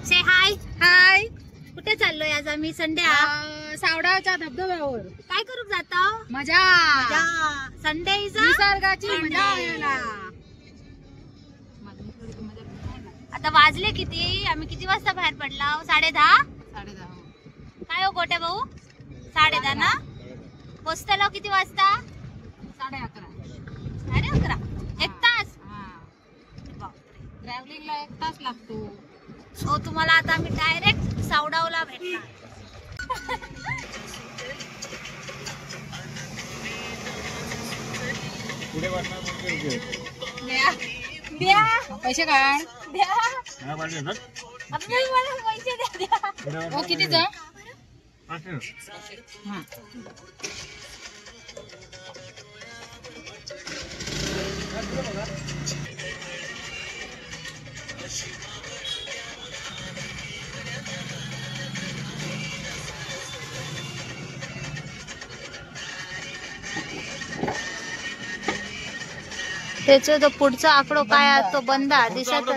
से हाय हाय. कुठे चाललोय आज आम्ही? संडे सावडाच्या धबधब्यावर. काय करू जाता? मजा. संडे इज निसर्गाची मजा घ्यायला. आता वाजले किती? आम्ही किती वाजता बाहेर पडला? 10:30. 10:30. काय हो गोट्या भाऊ? 10:30 ना? पोचतालो किती वाजता? 11:30. 11:30. 1 तास. ट्रॅव्हलिंगला 1 तास लागतो. हो, तुम्हाला आता आम्ही डायरेक्ट सावडावला भेटणार. पैसे काढ. पैसे द्या. हो कितीचा? त्याचा तो पुढचा आकडो काय आहे तो बंद दिसत.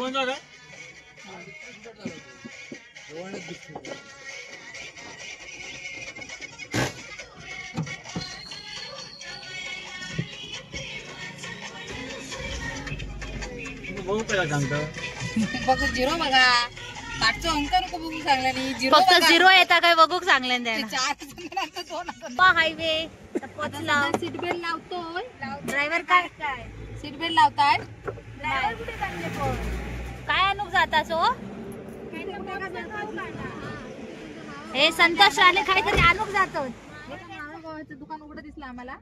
बघू झिरो बघा. पाठचा अंक नको बघू सांगला नाही. फक्त झिरो येता काय बघू सांगले त्याने. 4 हायवे पोचला. सीट बेल्ट लावतोय. ड्रायव्हर काय सीट बेल्ट लावताय. काय आणूक जाता सो? हे संतोष आले काहीतरी आणूक जातो. दुकान उघडं दिसलं आम्हाला.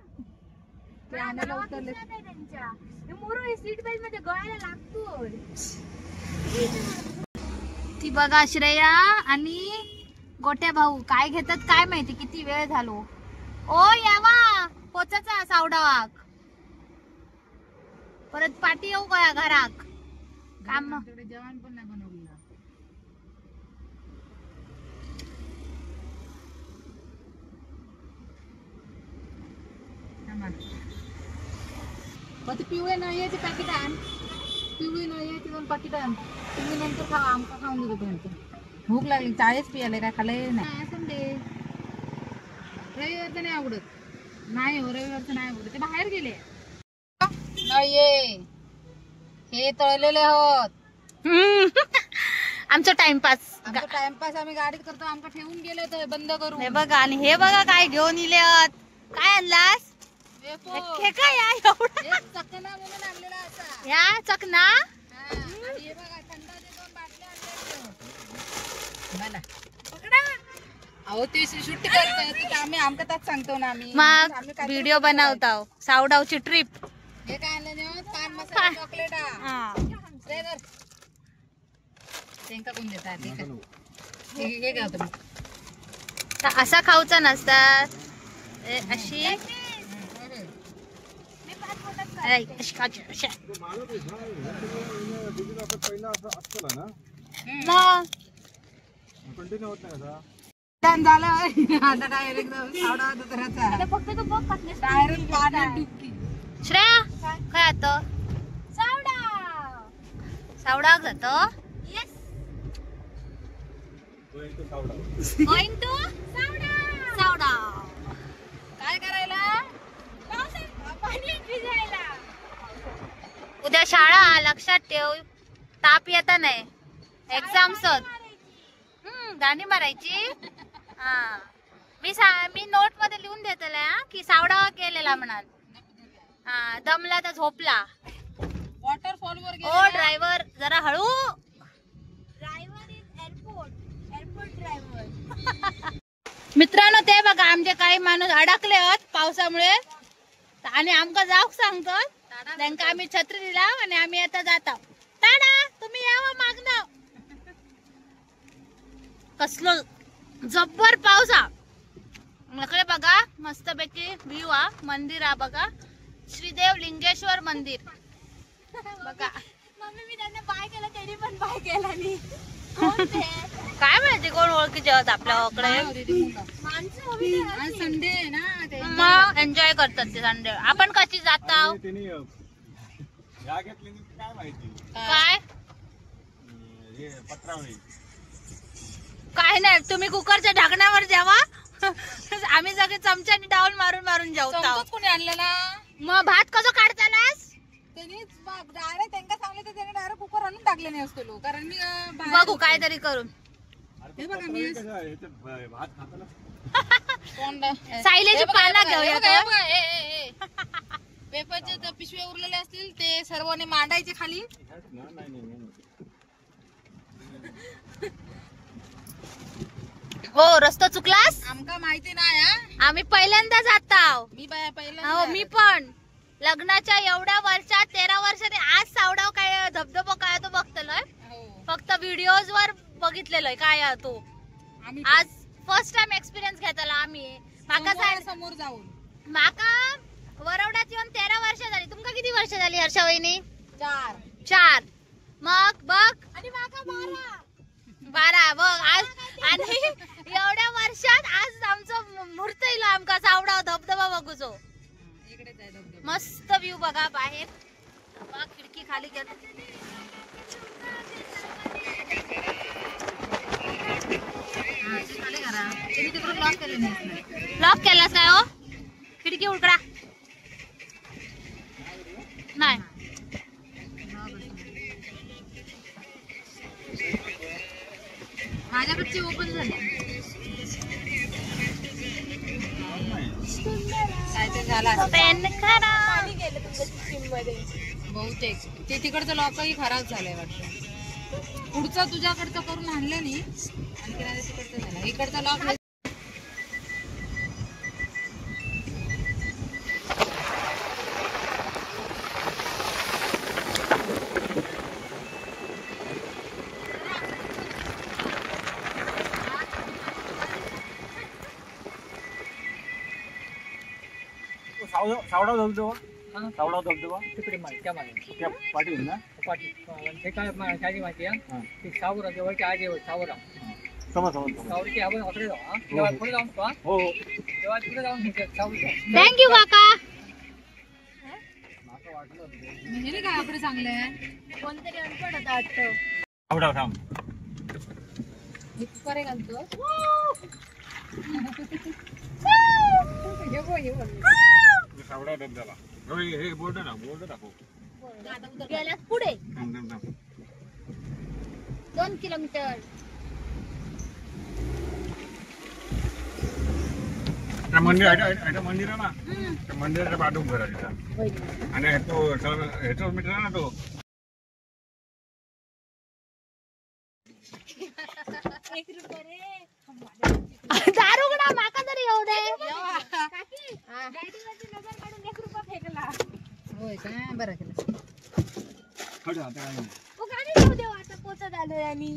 ते आणायला उतरले. सीट बेल्ट मध्ये गळायला लागतो. ती बघा श्रेया आणि गोट्या भाऊ काय घेतात काय माहिती. किती वेळ झालो. ओ यावा पोचाचा सावडावाक. परत पाठी येऊ का घराक? काम जेवण पण नाही बनवलं. मग पिवळे नळ्याचे पॅकेट आण. पिवळी नळ्याची 2 पॅकेट आण. तुम्ही नंतर खा. आमका खाऊन देतो पर्यंत. भूक लागली. चाळीस पियाले काय खाल्लंय नाही. संडे रविवारचं नाही आवडत. नाही हो रविवारचं नाही आवडत. ते बाहेर गेले. नये हे तळलेले आहोत. आमचा टाइमपास. टाइमपास आम्ही गाडीत करतो. आमका ठेवून गेले तर बंद करू. हे बघा आणि हे बघा काय घेऊन इले. काय आणलास? काय चकना म्हणून आणलेला असा. या चकना. हे बघा थंडाचे 2 बाटल्या आणल्या. अहो ते शूट करतो आम्ही. आमका त्यात सांगतो ना आम्ही. मग व्हिडिओ बनवतो. सावडावची ट्रिप. हे काय आणलं? पान मसाला चॉकलेट. त्यांका कोण देतात? हे घ्या तुम्ही. असा खाऊचा नसतात. अशी श्रेया काय आता सावडा जातो. Going to Savda. काय करायला? उद्या शाळा लक्षात ठेव. ताप येता नाही. एक्झाम्स दांडी मारायची. मी नोट मध्ये लिहून देतले की सावडा केलेला म्हणा. दमला तर झोपला. वॉटरफॉल वर ओ ड्रायव्हर जरा हळू. मित्रांनो ते बघा आमचे काही माणूस अडकले आहेत पावसामुळे आणि आमका जाऊ सांगतो. त्यांना आम्ही छत्री दिला आणि आम्ही आता जातो. टाटा तुम्ही यावं मागणं. कसलं जब्बर पावसा. इकडे बघा मस्तपैकी व्ह्यू हा. मंदिर हा बघा. श्रीदेव लिंगेश्वर मंदिर बघा. मम्मी मी त्यांना बाय केला तरी पण बाय केला नाही. काय माहिती कोण ओळखीचे आहेत आपल्याकडे. संडे ना मग एन्जॉय करतात ते संडे. आपण कशी जाता काय काय नाही, तुम्ही कुकरच्या ढाकण्यावर जेवा. आम्ही सगळे चमच्याने डाऊन मारून मारून जेवतो. कोणी आणलेला मग भात कसं काढतानास? त्यांनी डायरेक्ट त्यांना सांगले तर त्याने डायरेक्ट कुकर आणून टाकले नाही असतो लोक. कारण मी बघू काहीतरी करून. हे बघा मी सायलेची पानं घेऊया. पेपरचे पिशवे उरलेले असतील ते सर्वांनी मांडायचे खाली. हो, रस्ता चुकलास? आमका माहिती नाही हा. आम्ही पहिल्यांदा जाताव. मी पहिल्यांदा. हो, मी पण लग्नाच्या एवढ्या वर्षात 13 वर्षाने आज सावडाव काय धबधबा काय तो बघतलोय. फक्त व्हिडिओज वर बघितलेलोय काय तो. आज फर्स्ट टाइम एक्सपिरियन्स घेतला आम्ही. माका समोर जाऊन माका वरवड्यात येऊन 13 वर्ष झाली. तुमका किती वर्ष झाली हर्षा वहिनी? 4. मग बघ. आणि माका 12 बघ. आज आणि एवढ्या वर्षात आज आमचं मुहूर्त येईल आमका सावडाव धबधबा बघूचो. मस्त व्ह्यू बघा बाहेर. खिडकी खाली घेत लॉक केलास काय हो? खिडकी उडकडा नाही. माझ्याकडची ओपन झाली. काय ते झाला बहुतेक ते तिकडचं लॉकही खराब झालंय वाटतं. पुढचं तुझ्याकडचं करून आणलं नाही. आणखी तिकडचं झालं. इकडचं लॉक सावडाव धबधबा. सावडाव धबधबा तिकडे त्या मागे त्या पाठीवर ना. पाठी ते काय माझी माहिती आहे ती सावरा जवळच्या आजी सावरा समज समज. सावरीची आपण हॉटेल जाऊ तेव्हा पुढे जाऊन पहा. हो तेव्हा तिकडे जाऊन सावरी. थँक्यू काका. म्हणजे काय आपलं चांगलं आहे. कोणतरी अनपड होता वाटतं. सावडाव थांब. कुकर घालतो. सावडाव धबधबा. हे बोर्ड ना, बोर्ड दाखव. गेल्यास पुढे 2 किलोमीटर. मंदिर आहे मंदिर आहे ना. त्या मंदिराच्या बाजूक घर आहे तिथं. आणि तो ह्याचा मित्र आहे ना तो. दारुगडा माका तरी येऊ दे. होय काय बरं केलं. खरं आता काय नाही. आता पोचत आलोय. आणि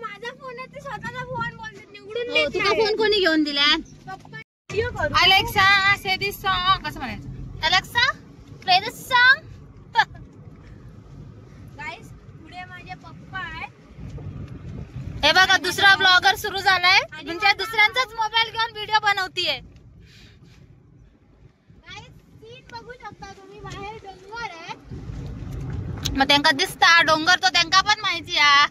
माझा फोन आहे, स्वतःचा फोन बोलतात निवडून. तुला फोन कोणी घेऊन दिला? अलेक्सा से दिस सॉन्ग कसं म्हणायचं. अलेक्सा प्ले दिस सॉन्ग. गाइस पुढे माझे पप्पा आहे. हे बघा दुसरा ब्लॉगर सुरू झालाय. म्हणजे दुसऱ्यांचाच मोबाईल घेऊन व्हिडिओ बनवतीये. बघू शकता तुम्ही बाहेर डोंगर आहे. मग त्यांना दिसता डोंगर तो त्यांना पण माहिती आहे.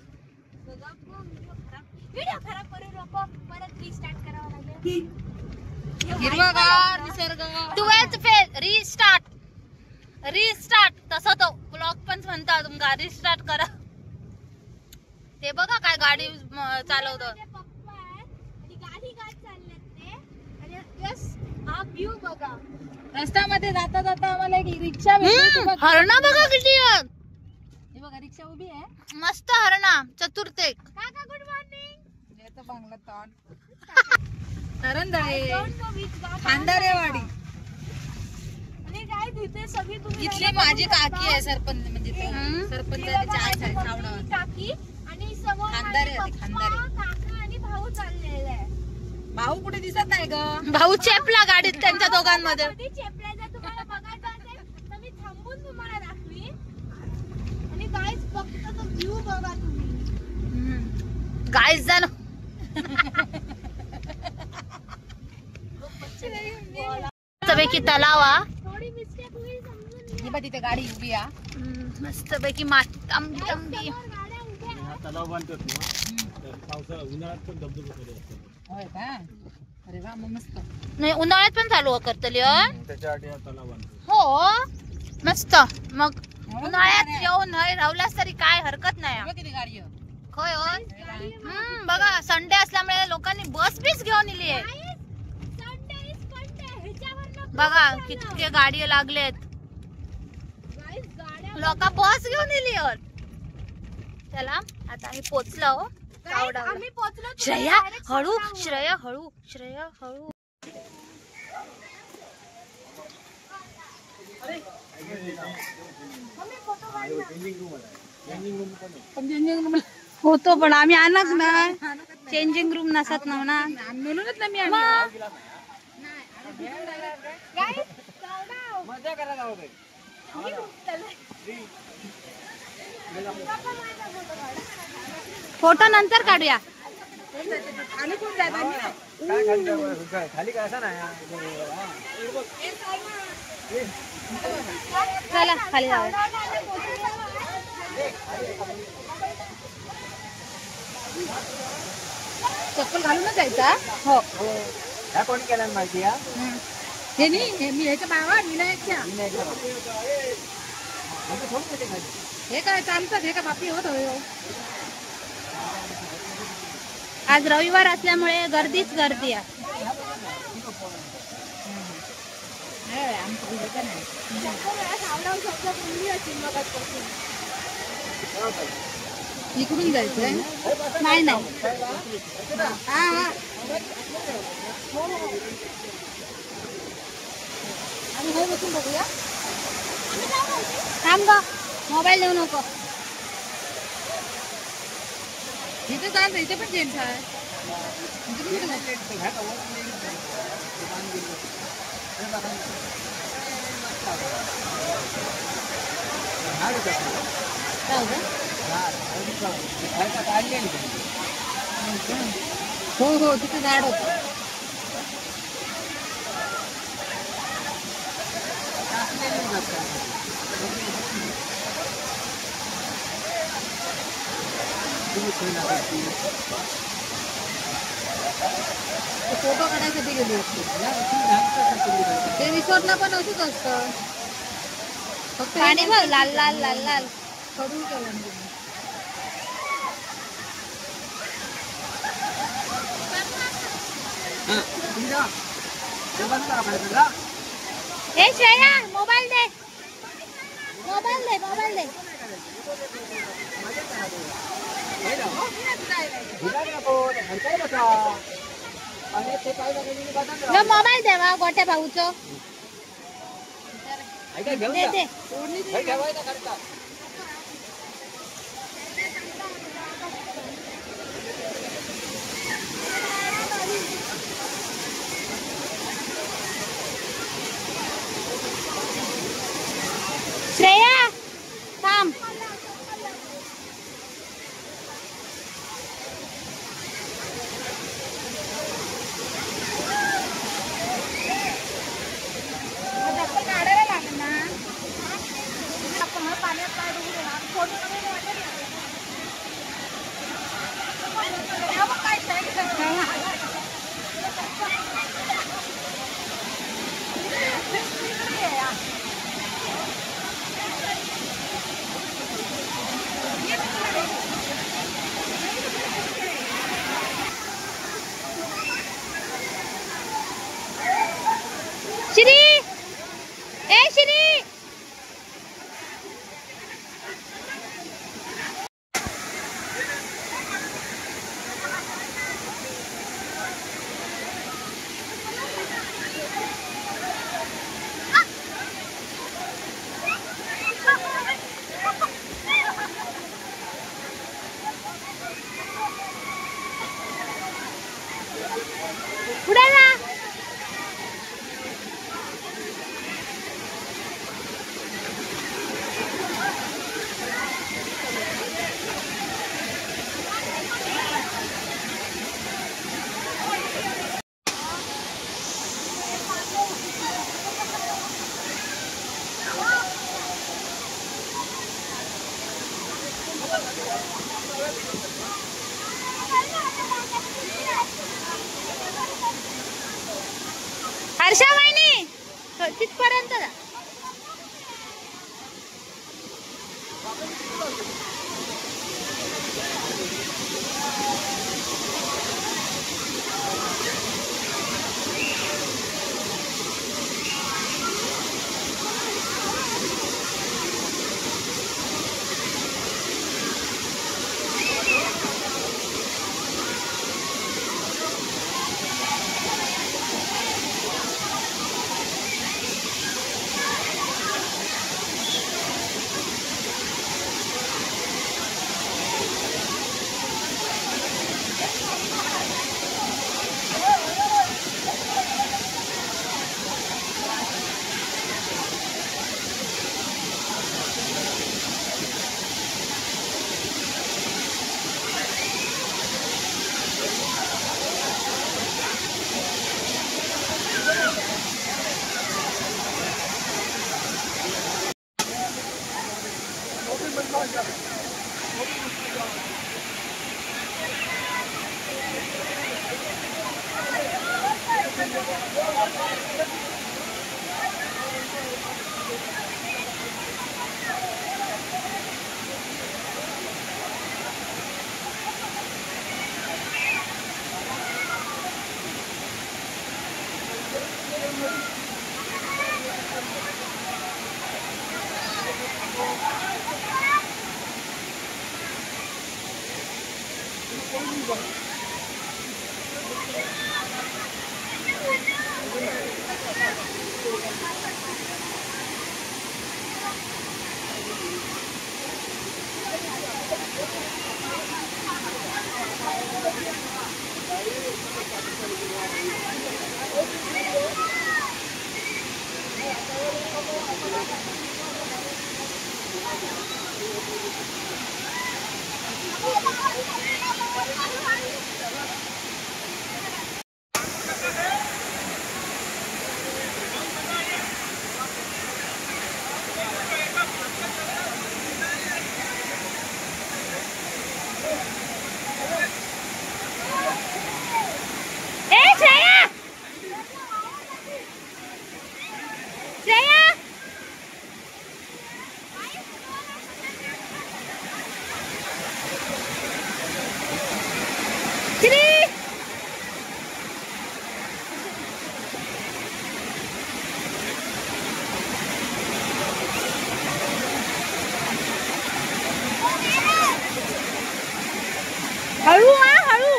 व्हिडिओ खराब करू नको. परत रिस्टार्ट करावं लागेल. हिरवागार निसर्ग. 12th फेज रिस्टार्ट तसं तो ब्लॉग पण म्हणता तुमका रिस्टार्ट करा. ते बघा काय गाडी चालवतो. रस्त्यामध्ये जाता जाता आम्हाला एक रिक्षा भेटली. हरणा बघा किती आहेत. हे बघा रिक्षा उभी आहे. मस्त हरणा. चतुर्थेक. काका गुड मॉर्निंग. येतो बांगला तोंड. नरंदळे खांदारेवाडी. इथली माझी काकी आहे सरपंच. म्हणजे सरपंचाची आई आहे सावडाव. खांदारे आणि भाऊ चाललेला आहे. भाऊ कुठे दिसत नाही ग. भाऊ चेपला गाडीत त्यांच्या दोघांमध्ये. चेपला तुम्हाला बघायचं असेल तर मी थांबून तुम्हाला दाखवी. आणि गाईज फक्त तो व्ह्यू बघा तुम्ही. गाईज जाण मस्तपैकी तलावा. थोडी मिस्टेक होईल समजून घ्या. तिथे गाडी उभी आहे. मस्तपैकी माती तांबडी तांबडी. गाड्या उभ्या तलाव बांधतात ना तर पावसाळा उन्हाळ्यात पण धबधबे चालू असतात. होय का? अरे वा, मग मस्त. नाही उन्हाळ्यात पण चालू करतली त्याच्यासाठी हा तलाव बांधतो. हो मस्त. मग उन्हाळ्यात येऊन राहलास तरी काय हरकत नाही. बघ किती गाडी आहे. होय होय. बघा संडे असल्यामुळे लोकांनी बस बीस घेऊन इली आहे. बघा कितके गाडी लागलेत. लोक बस घेऊन इली आहेत. चला आता आम्ही पोचलो. आम्ही पोहोचलो. श्रेया हळू, श्रेया हळू, श्रेया हळू. होतो पण आम्ही आणत ना. चेंजिंग रूम नसत ना म्हणूनच ना मी मजा करा जाऊ दे. फोटो नंतर काढूया. खाली कोण जायचं आम्ही ना. काय खाली जाऊ? खाली काय असं नाही. चला खाली जाऊ. चप्पल घालूनच जायचा. हो ह्या कोणी केल्या माहिती आहे? हे नाही, मी ह्याच्या बाबा विनायकच्या. हे काय चालतात, हे का बापी होत होय. आज रविवार असल्यामुळे गर्दीच गर्दी आहे. इकडून जायचंय. नाही नाही हा. आणि हे बसून बघूया. थांब ग, मोबाईल देऊ नको. इथे चालतं, इथे पण जेंट्स आहे. हो हो, तिथे झाड होतं. फोटो काढायसाठी गेली होती. ते रिसॉर्टला पण असंच असतं. फक्त पाणी बघ लाल लाल लाल लाल. कडून केलं. ए श्रेया मोबाईल दे, मोबाईल दे, मोबाईल दे. मोबाईल दे वा गोट्या भाऊचं. दे दे. श्रेया थांब. श्री ए श्री पुढे जा. हर्षा वहिनी तिथपर्यंत जा. हळू हा हळू.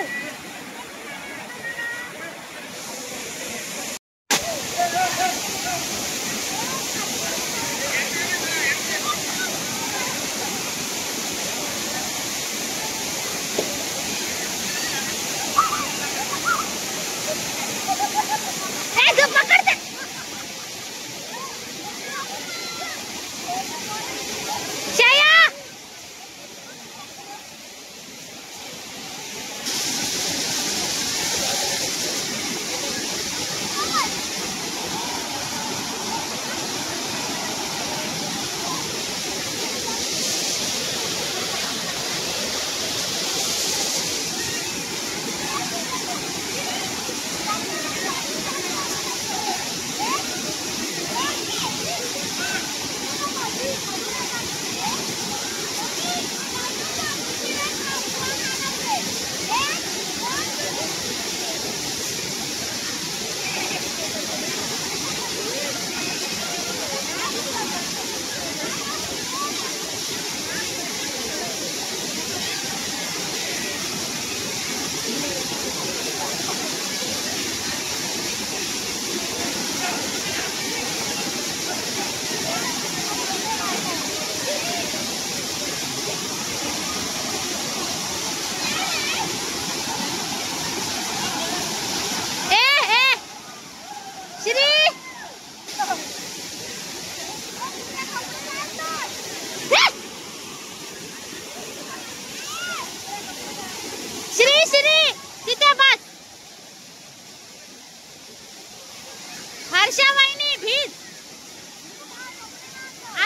हर्षा वहिनी भीज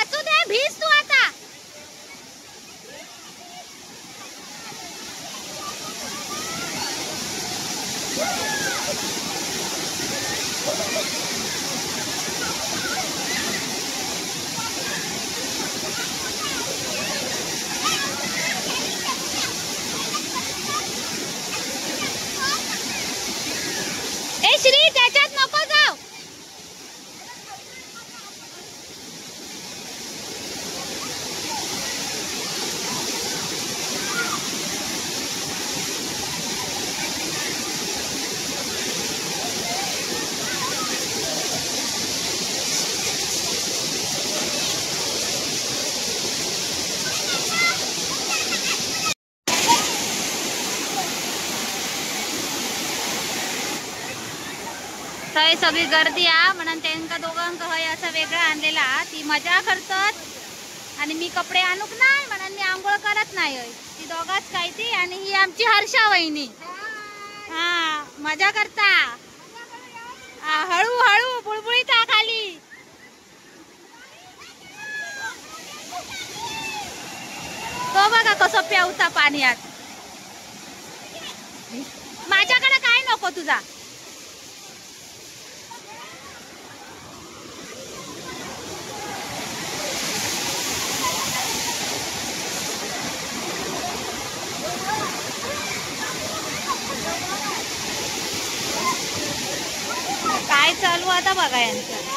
असू दे, भीज तू आता. हय सगळी गर्दी हा म्हणून त्यांका दोघांक हय असा वेगळा आणलेला ती मजा करतात आणि मी कपडे आणूक नाही म्हणून मी आंघोळ करत नाही हय ती दोघाच काय ती आणि ही आमची हर्षा वहिनी हा मजा करता हळू हळू बुळबुळीता खाली तो बघा कसं प्यावता पाण्यात माझ्याकडे काय नको तुझा काय चालू आता बघा यांचं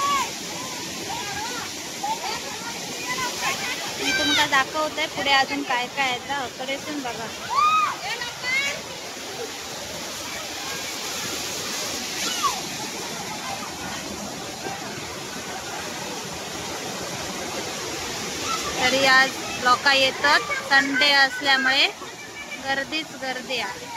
मी तुम्हाला दाखवते पुढे अजून काय काय आहे कडेसून बघा तरी आज लोक येतात संडे असल्यामुळे गर्दीच गर्दी आहे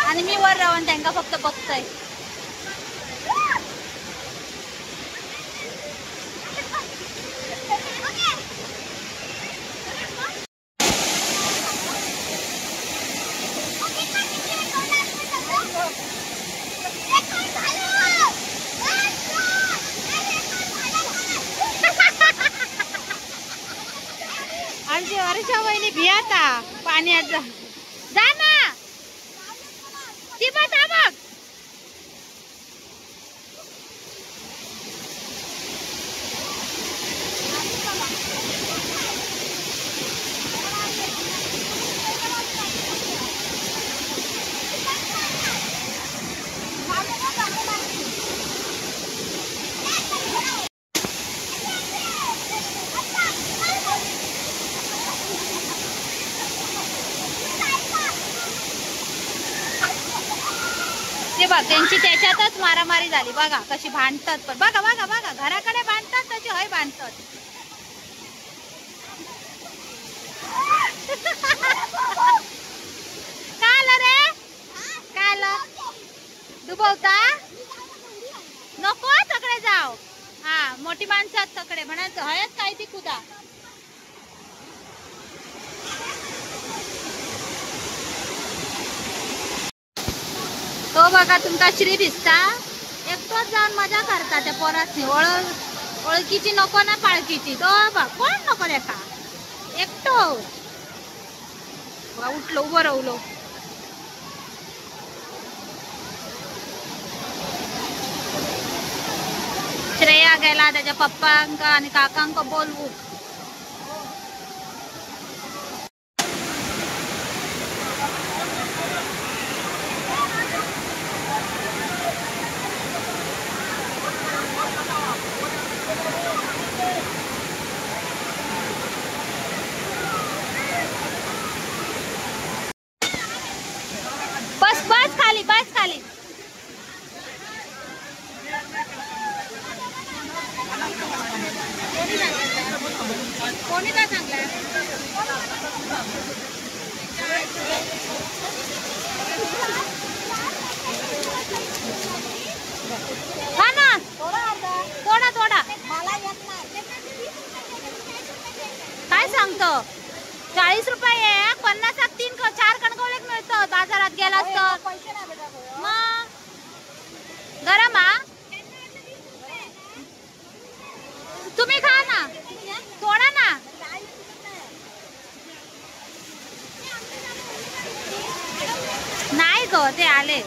आणि मी वर राहून त्यांना फक्त बघतोय आमची वर्षा वहिनी भियाता पाण्यात जा ना ती बघ ते बघ त्यांची त्याच्यातच मारामारी झाली बघा कशी भांडतात पण बघा बघा बघा घराकडे बांधतात तशी हय बांधतात काल रे काल डुबवता नको तकडे जाव हा मोठी माणसात तकडे म्हणायचं हयच काय ती कुदा तो बघा तुमका श्री दिसता एकटोच जाऊन मजा करता त्या पोराची ओळखीची नको ना पाळखीची तो बघ कोण नको लेखा एकटो उठलो उभं राहलो श्रेया गेला त्याच्या पप्पांका आणि काकांक बोलवू बस खाली बस खाली कोणी काय सांगलं हा ना थोडा थोडा काय सांगतो 40 रुपये 50 4 कणकवले मिळतं बाजारात गेला असतो मग गरम हा तुम्ही खा ना थोडा ना नाही ग ते आले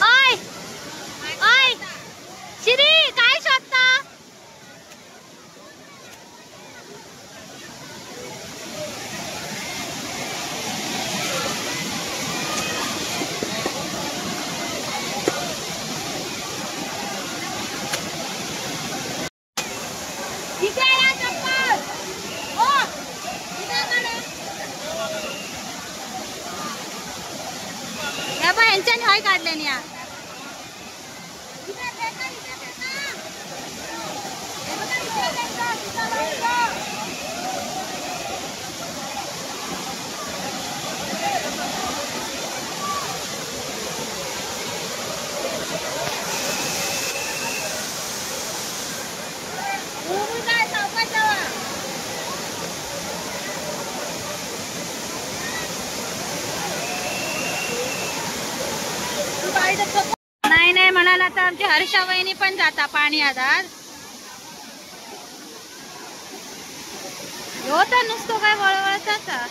ओय ओय यांच्यानी हाय काढल्यानी या नाही नाही म्हणाला तर आमची हर्षा वहिनी पण जाता पाणी आधार होता नुसतं काय वळवळत जाता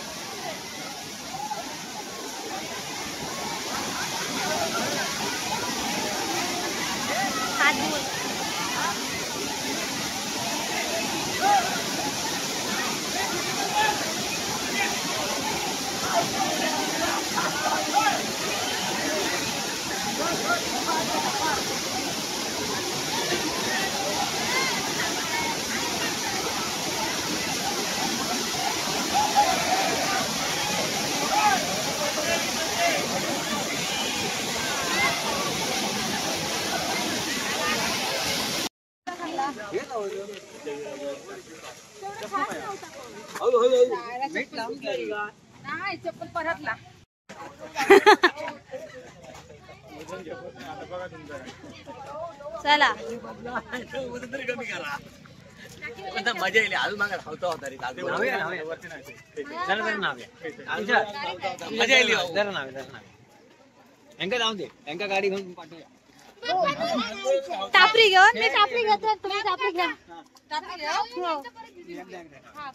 नाही चप्पल परतला चला मजा येईल अजून मागा धावता होता रे मजा येईल जरा नाव यांका जाऊ दे यांका गाडी घेऊन पाठवूया टापरी घेऊन मी टापरी घेतो तुम्ही टापरी घ्या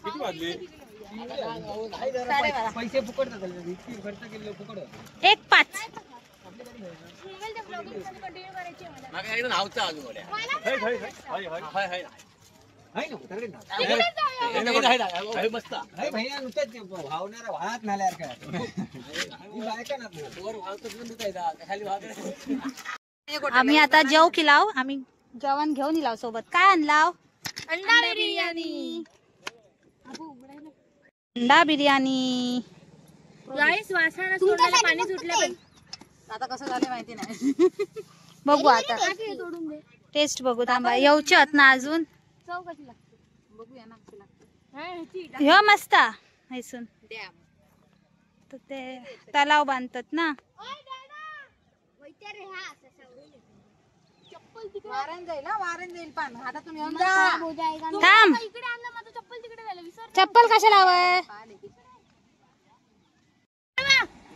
किती वाजले पैसे फुकट खर्च केले फुकट 1-5 मागा एकदम धावता अजून आम्ही आता जेव खिलाव आम्ही जेवण घेऊन इलाव सोबत काय आणलाव अंडा बिर्याणी पाणी सुटलं आता कसं झालं माहिती नाही बघू आता टेस्ट बघू थांबा येऊचे आहेत ना अजून बघूया ना कशी लागते ह्यो मस्त हैसून तर ते तलाव बांधतात ना वारण जाईल वारण जाईल पण हातातून येऊन जा थांब चप्पल कशाला हवंय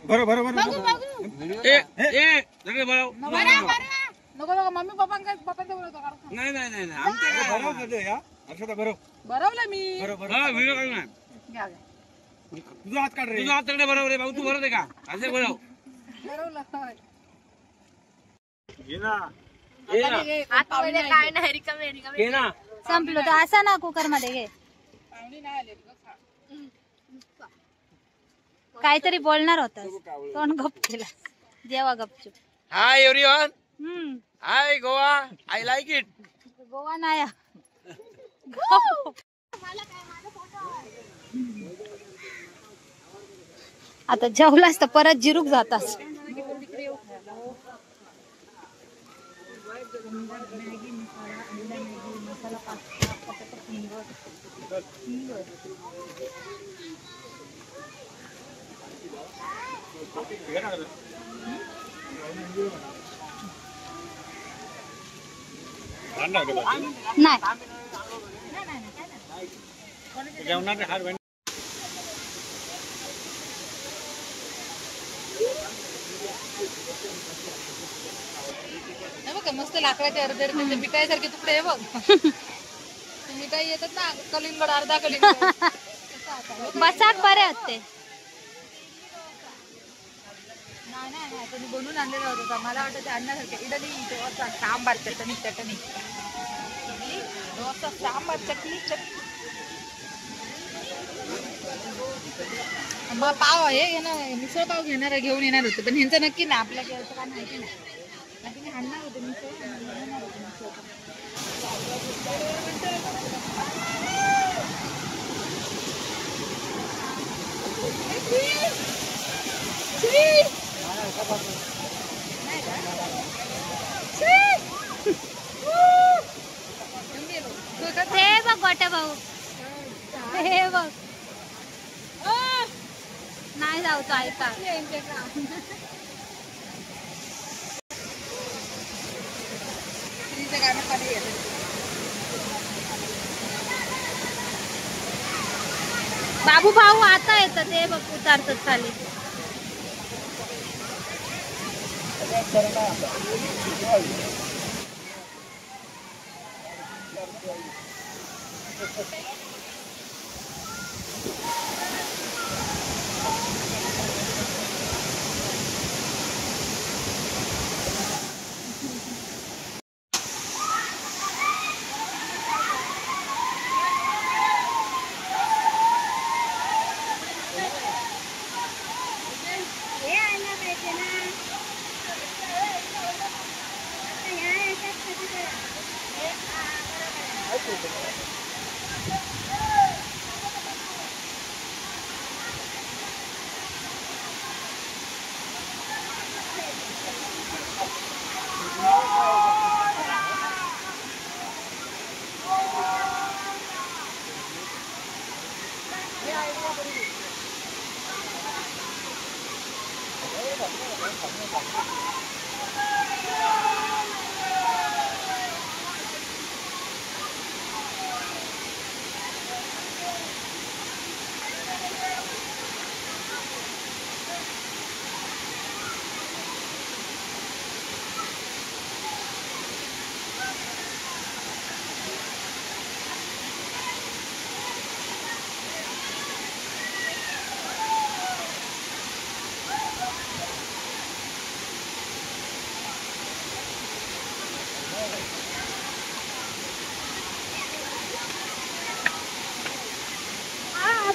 बरोबर नको नको मम्मी पप्पांकडे बोलवतो नाही बरोबर मी व्हिडिओ काढ ना घ्या घ्या. तुझा हात काढ रे तुझा हात काढ बरोबर आहे भाऊ तू बरोबर आहे का असे बरोबर बरोबर घे ना घे ना संपलो तर असा ना कुकर मध्ये घे काहीतरी बोलणार होता तोंड गप केला जेवा गपचूप hi everyone high Goa I like it Goa नाया आता जेवलास तर परत जिरूक जातास नाही जेवणाचे हार बघ मस्त लाकडाचे अर्धे अर्धे मिठाईसारखे तुकडे आहे बघ मिठाई येतात ना कलिंगड अर्धा कलिंगड बसाक बरे होते नाही तुम्ही बनवून आणलेलं होतं मला वाटतं ते आणण्यासारखे इडली डोसा सांबार चटणी डोसा सांबार चटणी मग पाव आहे घेणार मिसळ पाव घेणार घेऊन येणार होते पण ह्यांचं नक्की ना आपल्या घ्यायचं काय माहिती नाही तुम्ही आणणार होते मिसळ आम्ही जाऊचो ऐका. स्त्रीचं गाणं खाली येतं. बाबू भाऊ आता येतं ते बघ उतारतात खाली.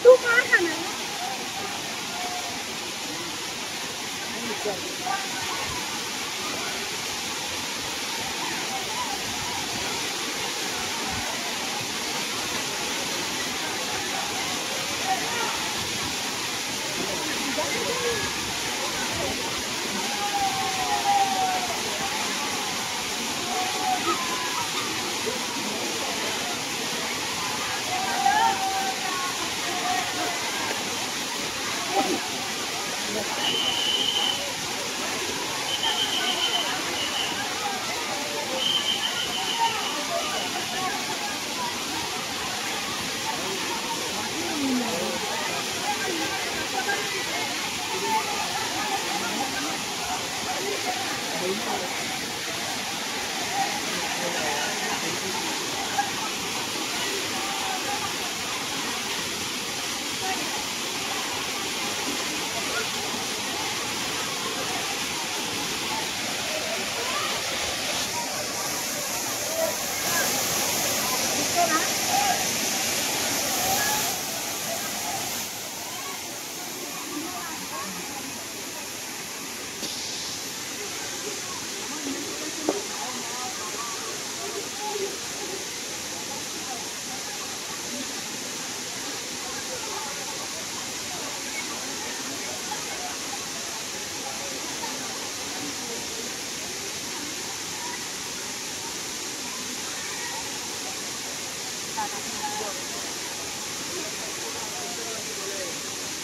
तू काय खाणार?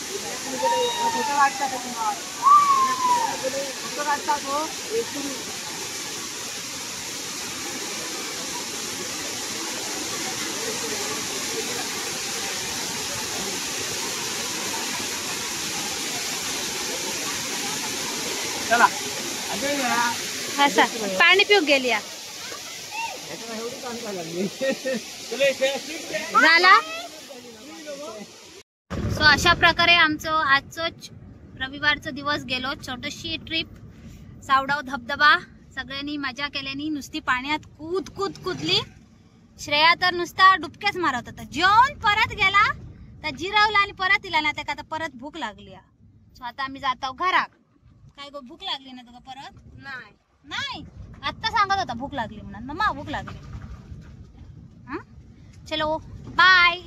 फोटो काढता का तुम्हाला? फोटो काढता तो चला असं पाणी पिऊ गेली या. झाला. सो अशा प्रकारे आमचं आजचं रविवारचं दिवस गेलो. छोटीशी ट्रिप सावडाव धबधबा. सगळ्यांनी मजा केल्यानी. नुसती पाण्यात कुदली. श्रेया तर नुसता डुबक्याच मारत होता. जेवण परत गेला तर जिरवला आणि परत इला ना त्या आता परत भूक लागली. सो आता आम्ही जात आहोत घरात. काय गो भूक लागली ना तुला परत? नाही आत्ता सांगत होता भूक लागली म्हणून. मम्मा भूक लागली. चलो बाय.